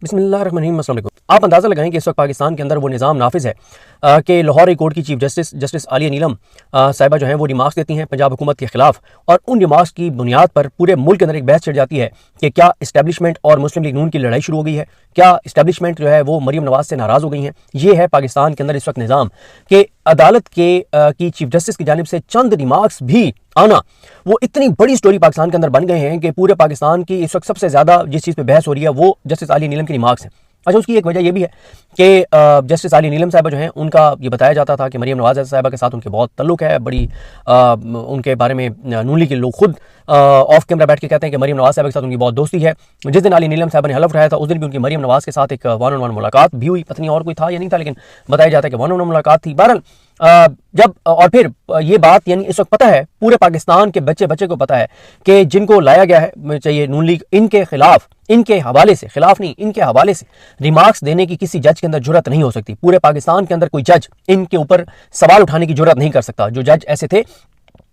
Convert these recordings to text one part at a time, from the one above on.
बिस्मिल्लाहिर्रहमानिर्रहीम। अस्सलाम वालेकुम। आप अंदाज़ा लगाएं कि इस वक्त पाकिस्तान के अंदर वो निज़ाम नाफिज है कि लाहौर हाई कोर्ट की चीफ जस्टिस आलिया नीलम साहिबा जो हैं वो रिमार्क्स देती हैं पंजाब हुकूमत के खिलाफ, और उन रिमार्क्स की बुनियाद पर पूरे मुल्क के अंदर एक बहस छिड़ जाती है कि क्या इस्टेब्लिशमेंट और मुस्लिम लीग नून की लड़ाई शुरू हो गई है, क्या इस्टेब्लिशमेंट जो है वो मरीम नवाज से नाराज़ हो गई हैं। ये है पाकिस्तान के अंदर इस वक्त निज़ाम कि अदालत की चीफ जस्टिस की जानिब से चंद रिमार्क्स भी आना वो इतनी बड़ी स्टोरी पाकिस्तान के अंदर बन गए हैं कि पूरे पाकिस्तान की इस वक्त सबसे ज़्यादा जिस चीज़ पे बहस हो रही है वो जस्टिस आलिया नीलम की रिमार्क्स हैं। अच्छा, उसकी एक वजह यह भी है कि जस्टिस आलिया नीलम साहिबा जो हैं उनका ये बताया जाता था कि मरीम नवाज साहिबा के साथ उनके बहुत तल्लुक है, बड़ी उनके बारे में नून लीग के लोग खुद ऑफ कैमरा बैठ के कहते हैं कि मरीम नवाज साहिबा के साथ उनकी बहुत दोस्ती है। जिस दिन आलिया नीलम साहिबा ने हलफ उठाया था उस दिन भी उनकी मरीम नवाज के साथ एक वन ऑन वन मुलाकात भी हुई। पता नहीं और कोई था या नहीं था, लेकिन बताया जाता है कि वन ऑन वन मुलाकात थी। बहरहाल जब और फिर ये बात यानी इस वक्त पता है, पूरे पाकिस्तान के बच्चे बच्चे को पता है कि जिनको लाया गया है चाहिए नून लीग, इनके खिलाफ, इनके हवाले से, खिलाफ नहीं इनके हवाले से रिमार्क्स देने की किसी जज के अंदर जुर्रत नहीं हो सकती। पूरे पाकिस्तान के अंदर कोई जज इनके ऊपर सवाल उठाने की जुर्रत नहीं कर सकता। जो जज ऐसे थे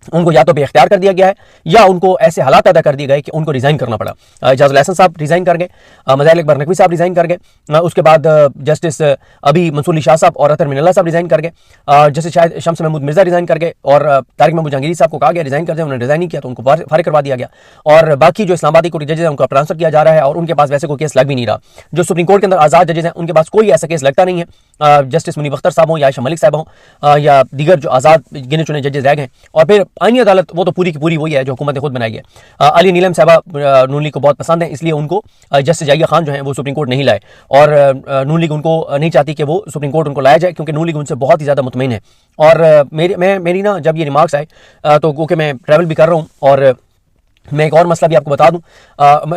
उनको या तो बेख्तियार कर दिया गया है या उनको ऐसे हालात पैदा कर दिए गए कि उनको रिजाइन करना पड़ा। इजाजुल हसन साहब रिजाइन कर गए, मज़ाहिर अकबर नकवी साहब रिजाइन कर गए, उसके बाद जस्टिस अभी मंसूर अली शाह साहब और अतर मिनल्ला साहब रिजाइन कर गए, जस्टिस शायद शम्स महमूद मिर्जा रिजाइन कर गए, और तारिक महमूद जहांगीरी साहब को कहा गया रिजाइन कर दें, उन्होंने रिजाइन नहीं किया तो उनको फारिग करवा दिया गया। और बाकी जो इस्लामाबादी कोर्ट जजेज हैं उनको ट्रांसफर किया जा रहा है और उनके पास वैसे कोई केस लग भी नहीं रहा। जो सुप्रीम कोर्ट के अंदर आज़ाद जजेज हैं उनके पास कोई ऐसा केस लगता नहीं है। जस्टिस मुनीब अख्तर साहब हों या आयशा मलिक साहब हों या दीगर जो आज़ाद गिने चुने जजेज रह गए। और फिर आईनी अदालत वो तो पूरी की पूरी वही है जो हुकूमत ने खुद बनाई है। आलिया नीलम साहिबा नून लीग को बहुत पसंद है, इसलिए उनको जस्टिस जाहिया खान जो है वो सुप्रीम कोर्ट नहीं लाए, और नून लीग उनको नहीं चाहती कि वो सुप्रीम कोर्ट उनको लाया जाए, क्योंकि नून लीग उनसे बहुत ही ज़्यादा मुतमईन है। और मेरी ना जब ये रिमार्क्स आए तो क्योंकि मैं ट्रैवल भी कर रहा हूँ, और मैं एक और मसला भी आपको बता दूं।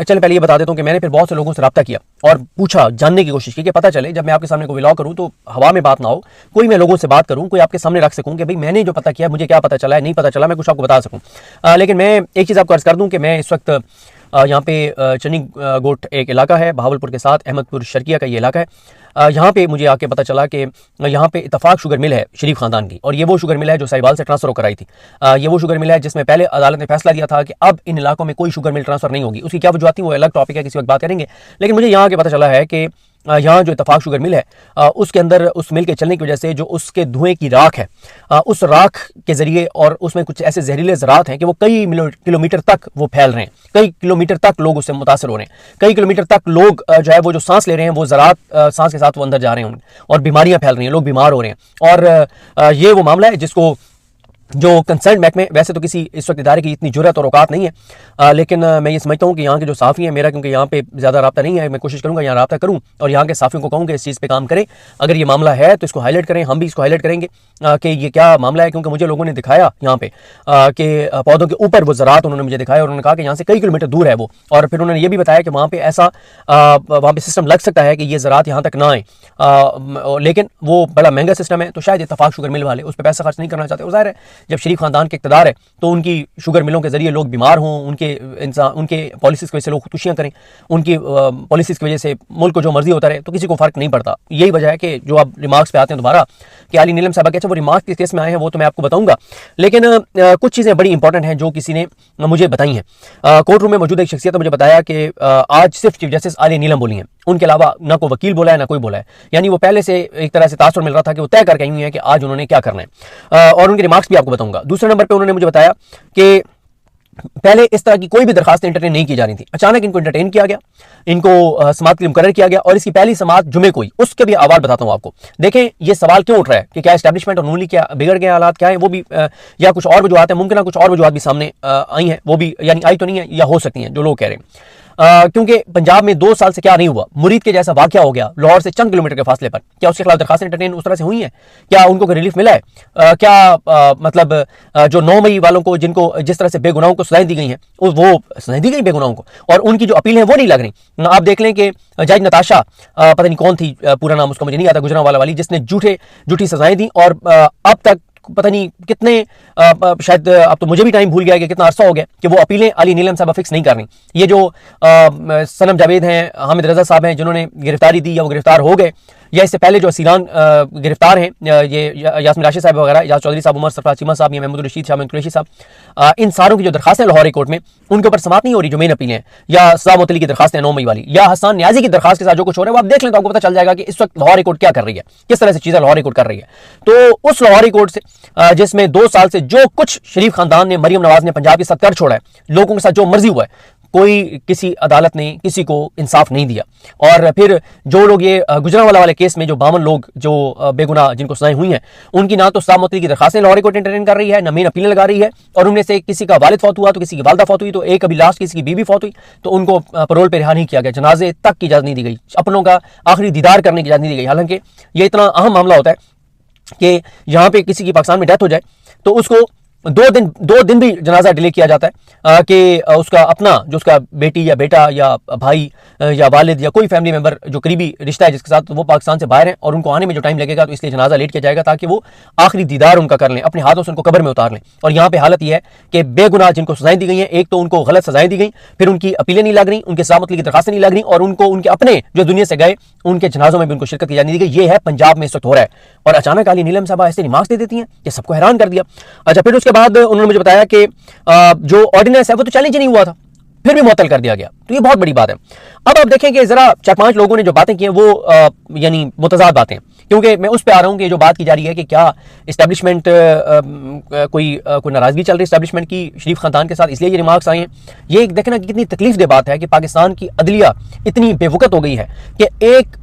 चलिए पहले ये बता देता हूं कि मैंने फिर बहुत से लोगों से रब्ता किया और पूछा, जानने की कोशिश की कि पता चले जब मैं आपके सामने कोई व्लॉग करूं तो हवा में बात ना हो, कोई मैं लोगों से बात करूं, कोई आपके सामने रख सकूं कि भाई मैंने जो पता किया मुझे क्या पता चला है, नहीं पता चला, मैं कुछ आपको बता सकूं। लेकिन मैं एक चीज़ आपको अर्ज कर दूं कि मैं इस वक्त यहाँ पे चनी गोट एक इलाका है बहावलपुर के साथ, अहमदपुर शर्किया का ये इलाका है। यहाँ पे मुझे आके पता चला कि यहाँ पे इतफाक शुगर मिल है शरीफ खानदान की, और ये वो शुगर मिल है जो साहिवाल से ट्रांसफर होकर आई थी। ये वो शुगर मिल है जिसमें पहले अदालत ने फैसला दिया था कि अब इन इलाकों में कोई शुगर मिल ट्रांसफर नहीं होगी। उसकी क्या वजूहत थी वो अलग टॉपिक है, किसी वक्त बात करेंगे। लेकिन मुझे यहाँ आके पता चला है कि यहाँ जो इतफाक शुगर मिल है उसके अंदर उस मिल के चलने की वजह से जो उसके धुएं की राख है, उस राख के जरिए और उसमें कुछ ऐसे जहरीले ज़रात हैं कि वो कई किलोमीटर तक वो फैल रहे हैं, कई किलोमीटर तक लोग उससे मुतासर हो रहे हैं, कई किलोमीटर तक लोग जो है वो जो सांस ले रहे हैं वो ज़रात सांस के साथ वो अंदर जा रहे हैं और बीमारियां फैल रही हैं, लोग बीमार हो रहे हैं। और ये वो मामला है जिसको जो कंसर्न महकमे, वैसे तो किसी इस वक्त इदारे की इतनी जुर्रत और औकात नहीं है, लेकिन मैं ये समझता हूँ कि यहाँ के जो साफ़ी हैं, मेरा क्योंकि यहाँ पे ज़्यादा रब्ता नहीं है, मैं कोशिश करूँगा यहाँ रब्ता करूँ और यहाँ के साफ़ियों को कहूँ कि इस चीज़ पे काम करें। अगर ये मामला है तो इसको हाईलाइट करें, हम भी इसको हाईलाइट करेंगे कि ये क्या मामला है, क्योंकि मुझे लोगों ने दिखाया यहाँ पे कि पौधों के ऊपर वो ज़रात उन्होंने मुझे दिखाया और उन्होंने कहा कि यहाँ से कई किलोमीटर दूर है वो, और फिर उन्होंने ये भी बताया कि वहाँ पर ऐसा वहाँ पर सिस्टम लग सकता है कि ये ज़रात यहाँ तक ना आए, लेकिन वो बड़ा महंगा सिस्टम है, तो शायद इत्तफाक शुगर मिल वाले उस पर पैसा खर्च नहीं करना चाहते। ज़ाहिर है जब शरीफ खानदान के इक़्तिदार है तो उनकी शुगर मिलों के जरिए लोग बीमार हों, उनके पॉलिसीज़ की वजह से लोग खुदकुशियाँ करें, उनकी पॉलिसीज़ की वजह से मुल्क को जो मर्जी होता रहे, तो किसी को फ़र्क नहीं पड़ता। यही वजह है कि जो आप रिमार्क्स पे आते हैं दोबारा कि आलिया नीलम साहिबा के, अच्छा वो रिमार्क्स किस केस में आए हैं वो तो मैं आपको बताऊंगा, लेकिन कुछ चीज़ें बड़ी इंपॉर्टेंट हैं जो किसी ने मुझे बताई हैं। कोर्ट रूम में मौजूद एक शख्सियत ने मुझे बताया कि आज सिर्फ चीफ जस्टिस आलिया नीलम बोली हैं, उनके अलावा ना कोई वकील बोला है ना कोई बोला है, यानी वो पहले से एक तरह से तासुर मिल रहा था कि वो तय करके आई हुई है कि आज उन्होंने क्या करना है, और उनके रिमार्क्स भी आपको बताऊंगा। दूसरे नंबर पर उन्होंने मुझे बताया कि पहले इस तरह की कोई भी दरखास्त एंटरटेन नहीं की जा रही थी, अचानक इनको एंटरटेन किया गया, इनको समाअत के लिए मुकर्रर किया गया, और इसकी पहली समाअत जुमे को हुई। उसके भी आवाज़ बताता हूँ आपको। देखें ये सवाल क्यों उठ रहा है कि क्या एस्टैब्लिशमेंट और नून लीग क्या बिगड़ गए, हालात क्या है, वो भी या कुछ और वजूहत है, मुमकिन कुछ और वजूहत भी सामने आई हैं, वो भी यानी आई तो नहीं है या हो सकती हैं जो लोग कह रहे हैं। क्योंकि पंजाब में 2 साल से क्या नहीं हुआ, मुरीद के जैसा वाकया हो गया लाहौर से चंद किलोमीटर के फासले पर, क्या उसके खिलाफ दरखास्त एंटरटेन उस तरह से हुई है, क्या उनको कोई रिलीफ मिला है, क्या मतलब जो 9 मई वालों को जिनको जिस तरह से बेगुनाहों को सजाएं दी गई हैं वो सजाएं दी गई बेगुनाहों को, और उनकी जो अपील है वो नहीं लग रही। आप देख लें कि जज नताशा, पता नहीं कौन थी, पूरा नाम उसका मुझे नहीं आता, गुजरांवाला वाली, जिसने झूठी सजाएं दी, और अब तक पता नहीं कितने शायद अब तो मुझे भी टाइम भूल गया कि कितना अरसा हो गया कि वो अपीलें आलिया नीलम साहबा फिक्स नहीं कर रही। ये जो सनम जावेद हैं, हामिद रजा साहब हैं जिन्होंने गिरफ्तारी दी या वो गिरफ्तार हो गए, या इससे पहले जो सीरान गिरफ्तार हैं, ये यास्मीन राशिद साहब वगैरह, एजाज चौधरी साहब, उमर सरफराज चीमा साहब या महमूद रशीद शाह, कुरैशी साहब, इन सारों की जो दरखास्तें लाहौर कोर्ट में, उनके ऊपर समाअत नहीं हो रही, जो मेन अपीलें हैं, या सलाम अली की दरखास्तें 9 मई वाली, या हसन न्याजी की दरखास्त के साथ जो कुछ हो रहा है वो आप देख लें तो आपको पता चल जाएगा कि इस वक्त लाहौर कोर्ट क्या कर रही है, किस तरह से चीजें लाहौर कोर्ट कर रही है। तो उस लाहौर कोर्ट से जिसमें 2 साल से जो कुछ शरीफ खानदान ने, मरियम नवाज ने पंजाब के साथ कर छोड़ा है, लोगों के साथ जो मर्जी हुआ है, कोई किसी अदालत ने किसी को इंसाफ नहीं दिया। और फिर जो लोग ये गुजरांवाला वाले केस में जो 52 लोग जो बेगुनाह जिनको सजाएं हुई हैं, उनकी ना तो सलाम अली की दरखास्तें लाहौर कोर्ट एंटरटेन कर रही है, ना मेन अपीलें लगा रही है, और उनमें से किसी का वालिद फौत हुआ तो किसी की वालदा फौत हुई, तो एक अभी लास्ट किसी की बीवी फौत हुई तो उनको पैरोल पर रिहा नहीं किया गया, जनाजे तक की इजाजत नहीं दी गई, अपनों का आखिरी दीदार करने की इजाजत नहीं दी गई। हालांकि ये इतना अहम मामला होता है कि यहाँ पे किसी की पाकिस्तान में डेथ हो जाए तो उसको 2 दिन भी जनाजा डिले किया जाता है कि उसका अपना जो उसका बेटी या बेटा या भाई या वालिद या कोई फैमिली मेंबर जो करीबी रिश्ता है जिसके साथ, वो पाकिस्तान से बाहर है और उनको आने में जो टाइम लगेगा, तो इसलिए जनाजा लेट किया जाएगा ताकि वो आखिरी दीदार उनका कर लें, अपने हाथों से उनको कब्र में उतार लें। और यहाँ पे हालत यह है कि बेगुनाह जिनको सजाएं दी गई हैं, एक तो उनको गलत सजाएं दी गई, फिर उनकी अपीलें नहीं लग रही, उनके सलाम अली की दरखास्तें नहीं लग रही, और उनको उनके अपने जो दुनिया से गए उनके जनाजों में भी उनको शिरकत की जाने दी गई। ये है पंजाब में इस वक्त हो रहा है। और अचानक आली नीलम साहबा ऐसे रिमार्क्स दे देती हैं कि सबको हैरान कर दिया। अच्छा, फिर उसके बाद उन्होंने मुझे बताया कि जो ऑर्डिनेंस है वो तो चैलेंज नहीं हुआ था, फिर भी मुअत्तल कर दिया गया, तो ये बहुत बड़ी बात है। अब आप देखें कि जरा 4-5 लोगों ने जो बातें की हैं वो यानी मुतजाद बातें, क्योंकि मैं उस पर आ रहा हूं कि जो बात की जा रही है कि क्या इस्टेब्लिशमेंट कोई नाराजगी चल रही है इस्टेब्लिशमेंट की शरीफ खानदान के साथ, इसलिए ये रिमार्क्स आए हैं। ये देखना कि कितनी तकलीफ दे बात है कि पाकिस्तान की अदलिया इतनी बेवकत हो गई है कि एक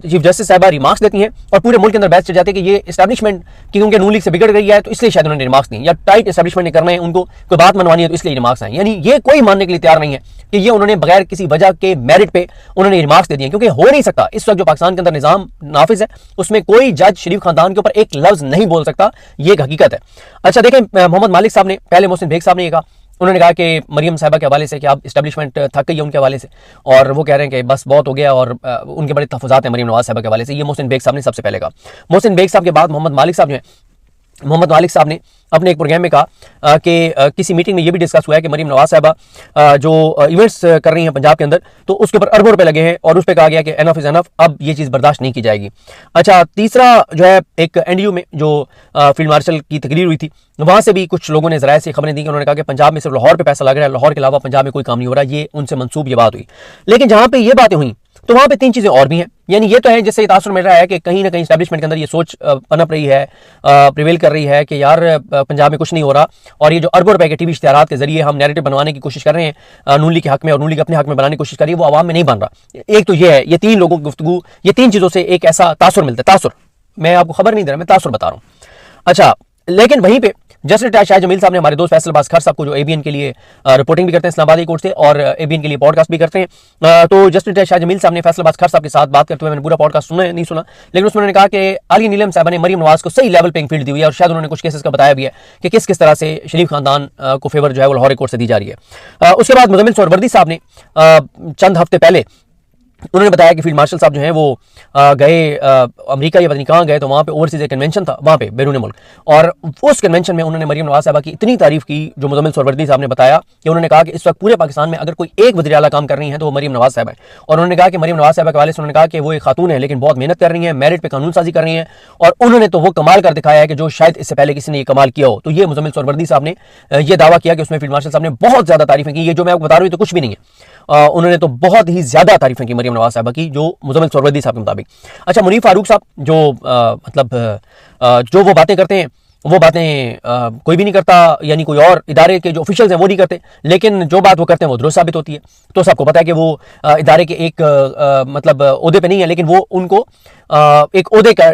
चीफ जस्टिस साहबा रिमार्क्स देती हैं और पूरे मुल्क के अंदर बहस चल जाती है कि ये इस्टेब्लिशमेंट क्योंकि नून लीग से बिगड़ गई है तो इसलिए शायद उन्होंने रिमार्क्स दी, या टाइट इस्टेब्लिशमेंट ने करना है, उनको कोई बात मनवानी है तो इसलिए रिमार्क्स आए। यानी ये कोई मानने के लिए तैयार नहीं है कि ये उन्होंने बगैर किसी वजह के मेरिट पे उन्होंने रिमार्क्स दे दिए, क्योंकि हो नहीं सकता। इस वक्त जो पाकिस्तान के अंदर निजाम नाफिज है उसमें कोई जज शरीफ खानदान के ऊपर एक लफ्ज नहीं बोल सकता, ये एक हकीकत है। अच्छा देखें, मोहम्मद मालिक साहब ने, पहले मोहसिन बेग साहब ने ये कहा, उन्होंने कहा कि मरियम साहिबा के हवाले से कि आप इस्टेब्लिशमेंट थक गई है उनके हवाले से, और वो कह रहे हैं कि बस बहुत हो गया, और उनके बड़े तहफ़्फ़ुज़ात हैं मरियम नवाज साहिबा के हवाले से। ये मोहसिन बेग साहब ने सबसे पहले कहा। मोहसिन बेग साहब के बाद मोहम्मद मालिक साहब जो है, मोहम्मद मालिक साहब ने अपने एक प्रोग्राम में कहा कि किसी मीटिंग में यह भी डिस्कस हुआ है कि मरियम नवाज साहबा जो इवेंट्स कर रही हैं पंजाब के अंदर, तो उसके ऊपर अरबों रुपए लगे हैं, और उस पर कहा गया कि एनफ इज एनफ, अब ये चीज़ बर्दाश्त नहीं की जाएगी। अच्छा, तीसरा जो है, एक एनडीयू में जो फील्ड मार्शल की तकरीर हुई थी, वहाँ से भी कुछ लोगों ने ज़राए से खबरें दी कि उन्होंने कहा कि पंजाब में सिर्फ लाहौर पर पैसा लग रहा है, लाहौर के अलावा पंजाब में कोई काम नहीं हो रहा। ये उनसे मनसूब ये बात हुई, लेकिन जहाँ पर ये बातें हुई तो वहाँ पे 3 चीज़ें और भी हैं। यानी ये तो है जिससे तासुर मिल रहा है कि कहीं ना कहीं एस्टैब्लिशमेंट के अंदर ये सोच पनप रही है, प्रिवेल कर रही है कि यार पंजाब में कुछ नहीं हो रहा, और ये जो अरबों रुपए के टीवी इश्तिहारात के जरिए हम नैरेटिव बनवाने की कोशिश कर रहे हैं नून लीग के हक में, और नून लीग अपने हक में बनाने की कोशिश कर रही है, वो आवाम में नहीं बन रहा। एक तो ये है, ये 3 लोगों की गुफ्तगू, ये 3 चीज़ों से एक ऐसा तासुर मिलता है। तासुर, मैं आपको खबर नहीं दे रहा, मैं तासुर बता रहा हूँ। अच्छा, लेकिन वहीं पे जस्टिस शाह जमील साहब ने, हमारे दोस्त फैसल अब्बास खार साहब को जो एबीएन के लिए रिपोर्टिंग भी करते हैं इस्लामाबाद कोर्ट से, और एबीएन के लिए पॉडकास्ट भी करते हैं, तो जस्टिस शाह जमील साहब ने फैसल अब्बास खार साहब के साथ बात करते हुए, मैंने पूरा पॉडकास्ट सुना है, नहीं सुना, लेकिन उसमें उन्होंने कहा कि आलिया नीलम साहब ने मरियम नवाज को सही लेवल प्लेइंग फील्ड दी हुई है, और शायद उन्होंने कुछ केसेस का बताया भी है कि किस किस तरह से शरीफ खानदान को फेवर जो है वो लाहौर कोर्ट से दी जा रही है। उसके बाद मुजम्मिल सोहरवर्दी साहब ने चंद हफ्ते पहले उन्होंने बताया कि फील्ड मार्शल साहब जो हैं वो गए अमेरिका या पता नहीं कहाँ गए, तो वहाँ पे ओवरसीज एक कन्वेंशन था वहाँ पे बैरून मुल्क, और उस कन्वेंशन में उन्होंने मरियम नवाज साहबा की इतनी तारीफ की, जो मुजम्मिल सोहरवर्दी साहब ने बताया कि उन्होंने कहा कि इस वक्त पूरे पाकिस्तान में अगर कोई एक वज़ीर आला काम कर रही है तो वो मरियम नवाज साहब है। और उन्होंने कहा कि मरियम नवाज साहबा के हवाले से उन्होंने कहा कि वो एक खातून है लेकिन बहुत मेहनत कर रही है, मेरिट पे कानून साजी कर रही है, और उन्होंने तो वो कमाल कर दिखाया है कि जो शायद इससे पहले किसी ने ये कमाल किया हो। तो ये मुजम्मिल सोहरवर्दी साहब ने यह दावा किया कि उसमें फील्ड मार्शल साहब ने बहुत ज़्यादा तारीफें की। ये जो मैं आपको बता रहा हूँ तो कुछ भी नहीं है, उन्होंने तो बहुत ही ज्यादा तारीफें की मरियम नवाज साहबा की, जो मुजम्मिल सोहरवर्दी साहब के मुताबिक। अच्छा, मुनीफ फारूक साहब जो जो वो बातें करते हैं वो बातें कोई भी नहीं करता, यानी कोई और इदारे के जो ऑफिशियल्स हैं वो नहीं करते, लेकिन जो बात वो करते हैं वो दुरुस्त साबित होती है। तो सबको पता है कि वो इदारे के एक मतलब ओहदे पे नहीं है, लेकिन वो उनको एक ओहदे का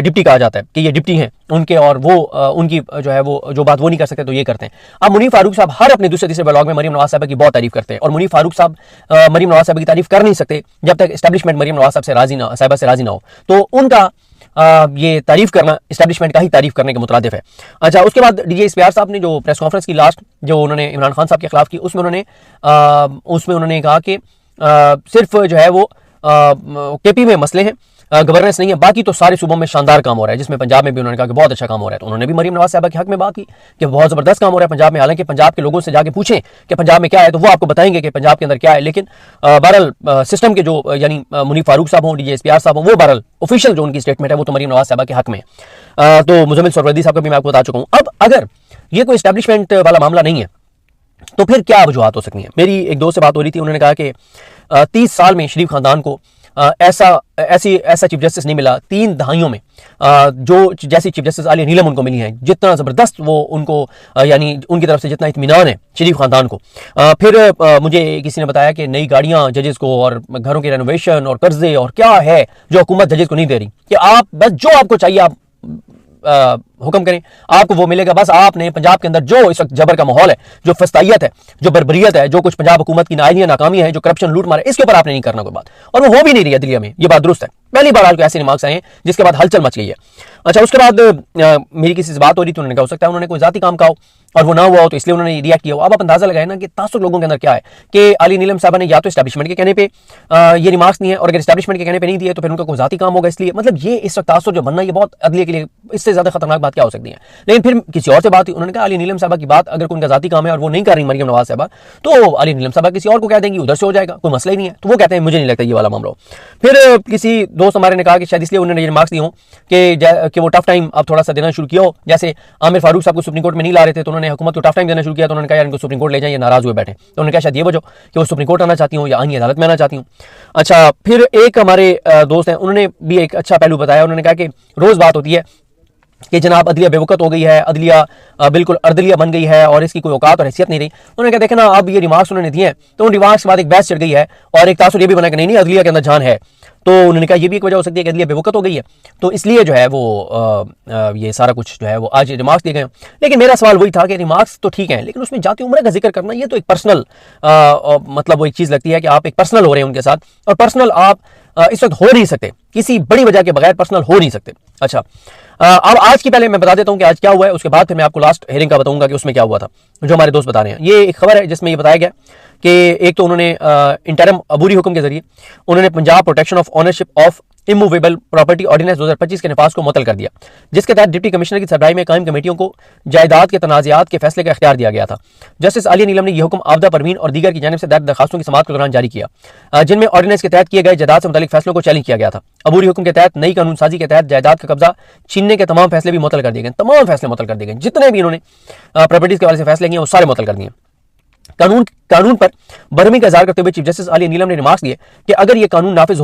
डिप्टी कहा जाता है कि ये डिप्टी हैं उनके, और वो उनकी जो है वो जो बात वो नहीं कर सकते तो ये करते हैं। अब मुनीफ फारूक साहब हर अपने दूसरे तीसरे ब्लॉग में मरियम नवाज साहब की बहुत तारीफ करते हैं, और मुनीफ फारूक साहब मरियम नवाज साहब की तारीफ कर नहीं सकते जब तक एस्टैब्लिशमेंट मरियम नवाज साहब से राजी ना हो, तो उनका ये तारीफ करना इस्टेब्लिशमेंट का ही तारीफ करने के मुतरादिफ है। अच्छा, उसके बाद डीजे इस्पियार साहब ने जो प्रेस कॉन्फ्रेंस की लास्ट जो उन्होंने इमरान खान साहब के खिलाफ की, उसमें उन्होंने कहा कि सिर्फ जो है वो केपी में मसले हैं, गवर्नेंस नहीं है। बाकी तो सारे सूबों में शानदार काम हो रहा है, जिसमें पंजाब में भी उन्होंने कहा कि बहुत अच्छा काम हो रहा है। तो उन्होंने भी मरीम नवाज साहबा के हक में बात की कि बहुत जबरदस्त काम हो रहा है पंजाब में। हालांकि पंजाब के लोगों से जाके पूछें कि पंजाब में क्या है तो वो आपको बताएंगे कि पंजाब के अंदर क्या है। लेकिन बहरहाल सिस्टम के जो यानी मुनीफ फारूक साहब हों, डीजे एसपीआर साहब हों, वो बहरहाल ऑफिशियल जो उनकी स्टेटमेंट है वो तो मरीम नवाज साहबा के हक में। तो मुजम्मिल सरवरदी साहब का भी मैं आपको बता चुका हूँ। अब अगर ये कोई एस्टैब्लिशमेंट वाला मामला नहीं है तो फिर क्या वजूहत हो सकती हैं। मेरी एक दोस्त से बात हो रही थी, उन्होंने कहा कि 30 साल में शरीफ खानदान को ऐसा चीफ जस्टिस नहीं मिला 3 दहाइयों में, जो जैसी चीफ जस्टिस आलिया नीलम उनको मिली हैं, जितना ज़बरदस्त वो उनको यानी उनकी तरफ से जितना इत्मीनान है शरीफ खानदान को। फिर मुझे किसी ने बताया कि नई गाड़ियां जजेस को और घरों की रेनोवेशन और कर्जे और क्या है जो हुकूमत जजेस को नहीं दे रही, कि आप बस जो आपको चाहिए आप हुक्म करें, आपको वो मिलेगा। बस आपने पंजाब के अंदर जो इस वक्त जबर का माहौल है, जो फस्तायत है, जो बर्बरियत है, जो कुछ पंजाब हुकूमत की नाइलियां नाकामी है, जो करप्शन लूट मार है, इसके ऊपर आपने नहीं करना कोई बात, और वो हो भी नहीं रही है दिल्ली में। ये बात दुरुस्त है, पहली बार आपको ऐसे रिमार्क्स आए हैं जिसके बाद हलचल मच गई है। अच्छा, उसके बाद मेरी किसी से बात हो रही थी, उन्होंने कहा हो सकता है उन्होंने कोई जाती काम कहा हो और वो ना हुआ हो तो इसलिए उन्होंने रिएक्ट किया हो। अब आप अंदाजा लगाए ना कि तासुर लोगों के अंदर क्या है कि आली नीलम साहबा ने या तो एस्टैब्लिशमेंट के कहने पे ये रिमार्क्स नहीं है, और अगर एस्टैब्लिशमेंट के कहने पे नहीं दिए तो फिर उनका कोई जाती काम होगा। इसलिए मतलब ये इस वक्त तासुर जो बनना ये बहुत अदलिया के लिए इससे ज्यादा खतरनाक बात क्या हो सकती है। लेकिन फिर किसी और से बात हुई, उन्होंने कहा अली नीलम साहबा की बात अगर उनका जाती काम है और वो नहीं कर रही मरियम नवाज साहबा, तो अली नीलम साहबा किसी और को कह देंगी, उधर से हो जाएगा, कोई मसला ही नहीं है। तो वो कहते हैं मुझे नहीं लगता ये वाला मामला हो। फिर किसी दोस्त हमारे ने कहा कि शायद इसलिए उन्होंने ये रिमार्क्स दिए हों कि वो टफ टाइम अब थोड़ा सा देना शुरू किया हो। जैसे आमिर फारूक साहब को सुप्रीम कोर्ट में नहीं ला रहे थे तो उन्होंने हुकूमत को टफ टाइम देना शुरू किया, तो उन्होंने कहा यार इनको सुप्रीम कोर्ट ले जाएं, ये नाराज हुए बैठे। तो उन्होंने कहा शायद ये वजह कि वो सुप्रीम कोर्ट आना चाहती हूँ या आईनी अदालत में आना चाहती हूँ। अच्छा, फिर एक हमारे दोस्त हैं, उन्होंने भी एक अच्छा पहलू बताया। उन्होंने कहा कि रोज बात होती है कि जनाब अदलिया बेवकत हो गई है, अदलिया बिल्कुल अर्दलिया बन गई है और इसकी कोई औकात और हैसियत नहीं रही। उन्होंने कहा देखे ना, अब ये रिमार्क्स उन्होंने दिए हैं तो उन रिमार्क्स के बाद एक बहस चढ़ गई है और एक तासुर ये भी बना कि नहीं अदलिया के अंदर जान है। तो उन्होंने कहा ये भी एक वजह हो सकती है कि अदलिया बेवकत हो गई है, तो इसलिए जो है वो ये सारा कुछ जो है वो आज रिमार्क्स दिए गए। लेकिन मेरा सवाल वही था कि रिमार्क्स तो ठीक है, लेकिन उसमें जाती उम्र का जिक्र करना ये तो एक पर्सनल मतलब वो एक चीज़ लगती है कि आप एक पर्सनल हो रहे हैं उनके साथ, और पर्सनल आप इस वक्त हो नहीं सकते, किसी बड़ी वजह के बगैर पर्सनल हो नहीं सकते। अच्छा, अब आज की पहले मैं बता देता हूं कि आज क्या हुआ है, उसके बाद फिर मैं आपको लास्ट हेयरिंग का बताऊंगा कि उसमें क्या हुआ था, जो हमारे दोस्त बता रहे हैं। ये एक खबर है जिसमें ये बताया गया कि एक तो उन्होंने इंटरम अबूरी हुक्म के जरिए उन्होंने Punjab protection of ownership of immovable property ordinance 2025 के नफाज को मुअत्तल कर दिया, जिसके तहत डिप्टी कमिश्नर की सरबराही में कायम कमेटियों को जायदाद के तनाज़ात के फैसले का इख्तियार दिया गया था। जस्टिस आलिया नीलम ने यह हुक्म आपदा परवीन और दीगर की जानिब से दायर दरखास्तों की समाअत के दौरान जारी किया, जिनमें ऑर्डिनेंस के तहत किए गए जायदाद से मुतालिक फैसलों को चैलेंज किया गया था। अबूरी हुक्म के तहत नई कानून साजी के तहत जायदाद का कब्जा छीनने के तमाम फैसले भी मुअत्तल कर दिए गए, तमाम फैसले मुअत्तल कर दिए गए, जितने भी इन्होंने प्रॉपर्टीज के हवाले से फैसले किए वो सारे मुअत्तल कर दिए। कानून पर बरहमी का इज़हार करते हुए चीफ जस्टिस आलिया नीलम ने रिमार्क्स दिए कि अगर ये कानून नाफिज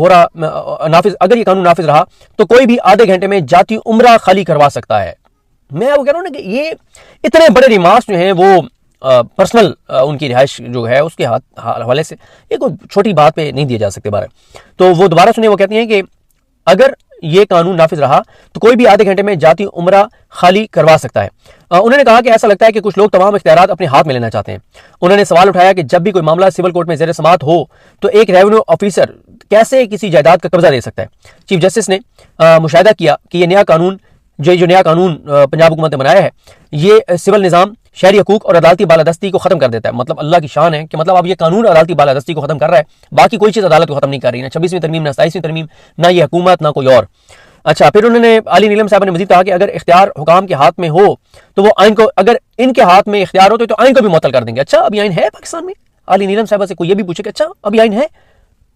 रहा तो कोई भी आधे घंटे में जाती उम्रा खाली करवा सकता है। मैं वो कह रहा हूँ ना कि ये इतने बड़े रिमार्क्स जो हैं वो पर्सनल उनकी रिहाइश जो है उसके हवाले से ये कोई छोटी बात पे नहीं दिए जा सकते बारे। तो वो दोबारा सुने, वो कहती हैं कि अगर ये कानून नाफिज रहा तो कोई भी आधे घंटे में जाती उम्रा खाली करवा सकता है। उन्होंने कहा कि ऐसा लगता है कि कुछ लोग तमाम इख्तियारात अपने हाथ में लेना चाहते हैं। उन्होंने सवाल उठाया कि जब भी कोई मामला सिविल कोर्ट में ज़ेर समाअत हो तो एक रेवेन्यू ऑफिसर कैसे किसी जायदाद का कब्जा ले सकता है। चीफ जस्टिस ने मुशाहिदा किया कि ये नया कानून जो नया कानून पंजाब हुकूमत ने बनाया है ये सिविल निज़ाम, शहरी हकूक और अदालती बालादस्ती को खत्म कर देता है। मतलब अल्लाह की शान है कि मतलब अब ये कानून अदालती बालादस्ती को खत्म कर रहा है, बाकी कोई चीज़ अदालत को खत्म नहीं कर रही, ना 26वीं तरमीम, ना 27वीं तरमीम, ना ये हुकूमत, ना कोई और। अच्छा, फिर उन्होंने आली नीलम साहब ने मजीद कहा कि अगर इख्तियार हुकाम के हाथ में हो तो वो आइन को, अगर इनके हाथ में इख्तियार हो तो आइन को भी मुअत्तल कर देंगे। अच्छा, अभी आइन है पाकिस्तान में? आली नीलम साहब से कोई ये भी पूछे कि अच्छा अभी आइन है,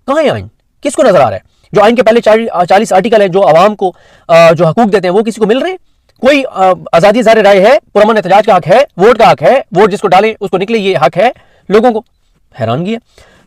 कहाँ है आइन, किसको नजर आ रहा है? जो आइन के पहले 40 आर्टिकल है जो आवाम को जो हकूक देते हैं वो किसी को मिल रहे हैं? कोई आज़ादी ज़ाहिर राय है, पुरअमन एहतजाज का हक है, वोट का हक है, वोट जिसको डालें उसको निकले, ये हक है लोगों को। हैरानगी है।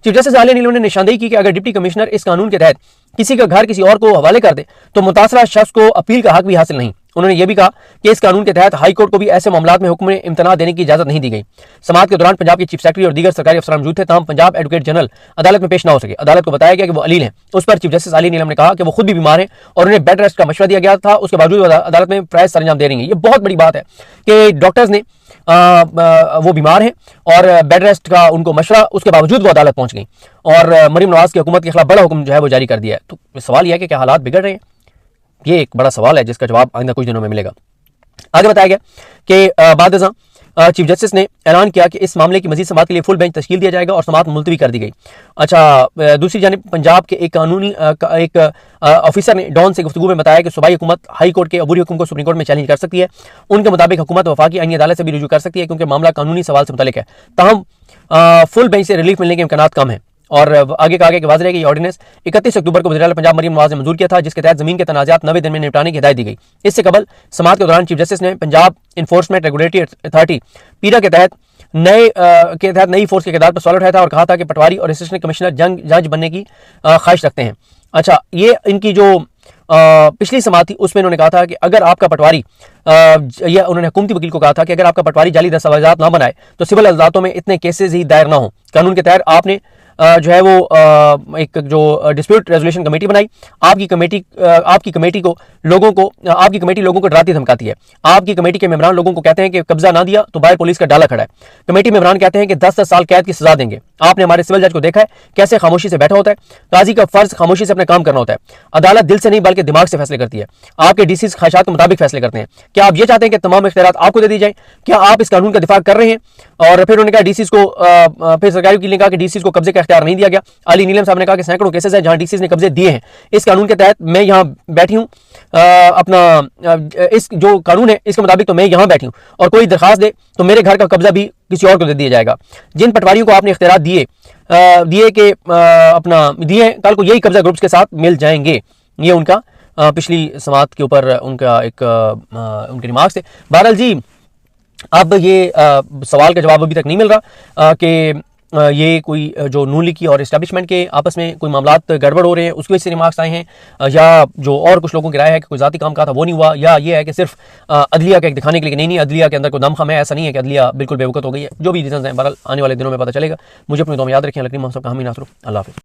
चीफ जस्टिस आलिया नीलम ने निशानदेही की कि अगर डिप्टी कमिश्नर इस कानून के तहत किसी का घर किसी और को हवाले कर दे तो मुतासरा शख्स को अपील का हक भी हासिल नहीं। उन्होंने यह भी कहा कि इस कानून के तहत हाई कोर्ट को भी ऐसे मामलों में हुक्म इम्तना देने की इजाजत नहीं दी गई। समाअत के दौरान पंजाब के चीफ सेक्रेटरी और दीगर सरकारी अफसरान मौजूद थे, ताहम पंजाब एडवोकेट जनरल अदालत में पेश न हो सके। अदालत को बताया गया कि वो अलील हैं। उस पर चीफ जस्टिस आलिया नीलम ने कहा कि वो खुद भी बीमार हैं और उन्हें बेड रेस्ट का मशवरा दिया गया था, उसके बावजूद अदालत में प्राइज सरंजाम दे रही है। ये बहुत बड़ी बात है कि डॉक्टर्स ने वो बीमार हैं और बेड रेस्ट का उनको मशवरा, उसके बावजूद वो अदालत पहुंच गई और मरीम नवाज की हुकूमत के खिलाफ बड़ा हुक्म जो है वो जारी कर दिया है। तो सवाल यह है कि क्या हालात बिगड़ रहे हैं? ये एक बड़ा सवाल है जिसका जवाब आइंदा कुछ दिनों में मिलेगा। आगे बताया गया कि बाद चीफ जस्टिस ने ऐलान किया कि इस मामले की मजीद समाअत के लिए फुल बेंच तश्कील दिया जाएगा और समाअत मुलतवी कर दी गई। अच्छा, दूसरी जानिब पंजाब के एक कानूनी एक ऑफिसर ने डॉन से गुफ्तगू में बताया कि सूबाई हुकूमत हाई कोर्ट के अबूरी हुक्म को सुप्रीम कोर्ट में चैलेंज कर सकती है। उनके मुताबिक हुकूमत वफाकी आईनी अदालत से भी रुजू कर सकती है क्योंकि मामला कानूनी सवाल से मुतल्लिक है। ताहम फुल बेंच से रिलीफ मिलने के इम्कान कम है। और आगे कहा गया कि वाज़ेह है कि ये ऑर्डिनेंस 31 अक्टूबर को वज़ीर-ए-आला पंजाब मरीम नवाज ने मंजूर किया था, जिसके तहत जमीन के तनाज़ात 90 दिन में निपटाने की हिदायत दी गई। इससे कबल समाअत के दौरान चीफ जस्टिस ने पंजाब इन्फोर्समेंट रेगुलेटरी अथॉरिटी पीरा के तहत नई फोर्स के किरदार पर सवाल उठाया था और कहा था कि पटवारी और असिस्टेंट कमिश्नर जज बनने की ख्वाहिश रखते हैं। अच्छा, ये इनकी जो पिछली समाअत थी उसमें उन्होंने कहा था कि अगर आपका पटवारी या उन्होंने हुकूमती वकील को कहा था कि अगर आपका पटवारी जाली दस्तावेजात ना बनाए तो सिविल अदालतों में इतने केसेस ही दायर ना हो। कानून के तहत आपने जो है वो एक जो डिस्प्यूट रेजोल्यूशन कमेटी बनाई। आपकी कमेटी लोगों को डराती धमकाती है। आपकी कमेटी के मेंबरान लोगों को कहते हैं कि कब्जा ना दिया तो बाहर पुलिस का डाला खड़ा है। कमेटी मेंबरान कहते हैं कि 10-10 साल कैद की सजा देंगे। आपने हमारे सिविल जज को देखा है कैसे खामोशी से बैठा होता है। काजी का फर्ज खामोशी से अपना काम करना होता है। अदालत दिल से नहीं बल्कि दिमाग से फैसले करती है। आपके डीसी ख्वाहिशात के मुताबिक फैसले करते हैं। क्या आप ये चाहते हैं कि तमाम इख्तियारात आपको दे दी जाए? क्या आप इस कानून का दिफा कर रहे हैं? और फिर उन्होंने कहा डीसी को, फिर सरकारी वकील ने कहा कि डीसी को कब्जे का इख्तियार नहीं दिया गया। अली नीलम साहब ने कहा कि सैकड़ों केसेस हैं जहां डीसी ने कब्जे दिए हैं। इस कानून के तहत मैं यहां बैठी हूं, इस जो कानून है इसके मुताबिक तो मैं यहां बैठी हूं और कोई दरखास्त दे तो मेरे घर का कब्जा भी किसी और को दे दिया जाएगा। जिन पटवारियों को आपने इख्तियार दिए कल को यही कब्जा ग्रुप्स के साथ मिल जाएंगे। ये उनका पिछली समाअत के ऊपर उनका एक उनके रिमार्क्स थे। बहरहाल जी, अब ये सवाल का जवाब अभी तक नहीं मिल रहा कि ये कोई जो नून लीग की और इस्टेब्लिशमेंट के आपस में कोई मामलात गड़बड़ हो रहे हैं उसकी वजह से रिमार्क्स आए हैं, या जो और कुछ लोगों की राय है कि कोई ज़ाती काम का था वो नहीं हुआ, या ये है कि सिर्फ अदलिया का एक दिखाने के लिए नहीं अदलिया के अंदर कोई दमखम है। ऐसा नहीं है कि अदलिया बिल्कुल बेवकूफ़ हो गई है। जो भी रीज़न हैं बहरहाल आने वाले दिनों में पता चलेगा। मुझे अपनी दुआ में याद रखें। लकनी मोहम्मद साहब का हामी नासरू। अल्लाह हाफ़िज़।